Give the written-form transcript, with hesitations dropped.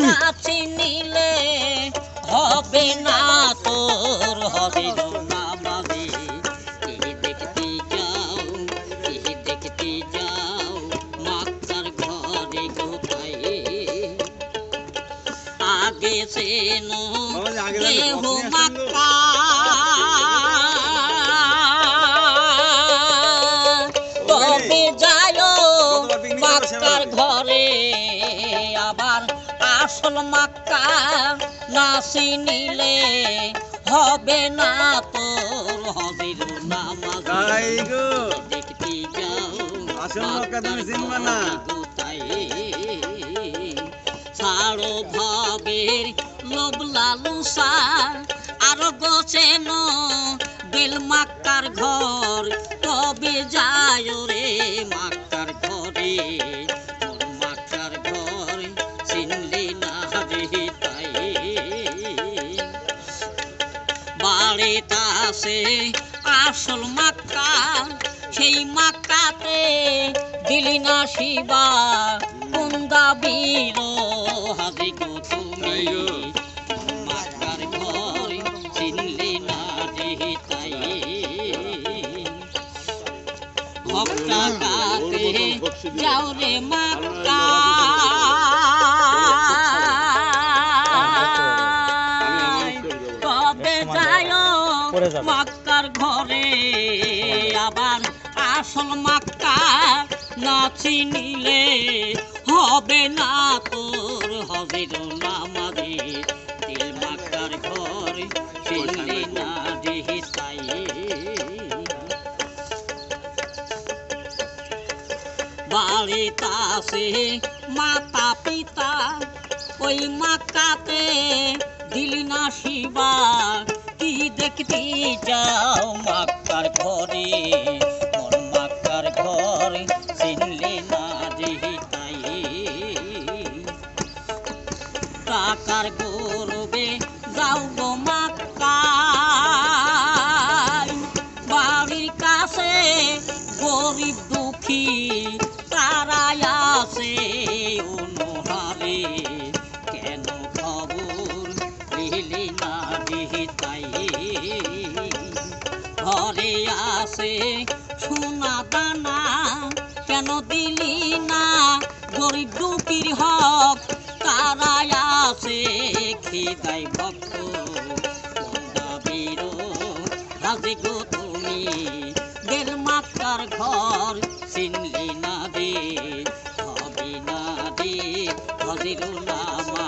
নাচি নিলে হবে না তোর হবে নামাজি দেখতে যাও মাক্কার ঘরে কোথায় আগে সেনো দেহ মাক্কা তবে যাও মাক্কার ঘরে আবার আসল মাক্কা না চিনিলে হবে না তোর হবে নামাজি দেখতে যাও আসল মাক্কা তুমি চিনবে না ছাড়ো ভাবের লোভ লালসা আর গোছেন দিল মাক্কার ঘর তবে যায় রে মাক্কার ঘরে মাক্কার ঘর চিনলি না রে তাই বাড়িতে আসে আসল মাক্কা সেই মাক্কাতে দিলি না শিবা কুন্দা বীর হাজি গো তুমি মাক্কার ঘর চিনলি না রে তাই ভক্তা কাতে যাও রে মাক্কা কবে যাও মাক্কার ঘরে আবার আসল মাক্কা না চিনিলে হবে না তোর হবে নামাজি দিল মাক্কার ঘর চিনলি না রে তাই বাড়িতে আসে মাতা পিতা ওই মাক্কাতে দিলি না শিবা কি দেখতে যাও মাক্কার ঘরে মাক্কার ঘর চিনলি না রে তাই টাকার গৌরবে যাও গো মাক্কা বাড়ির কাছে গরিব দুঃখী তারাই আছে অনুহারে কেন খবর দিলি না রে তাই ঘরে আসে সোনা দানা কেন দিলি না গরিব দুঃখীর হক তারাই আছে খিদাই ভক্ত বীর হাজি গো তুমি দিল মাক্কার ঘর চিনলি না রে হবে না রে হাজির নামা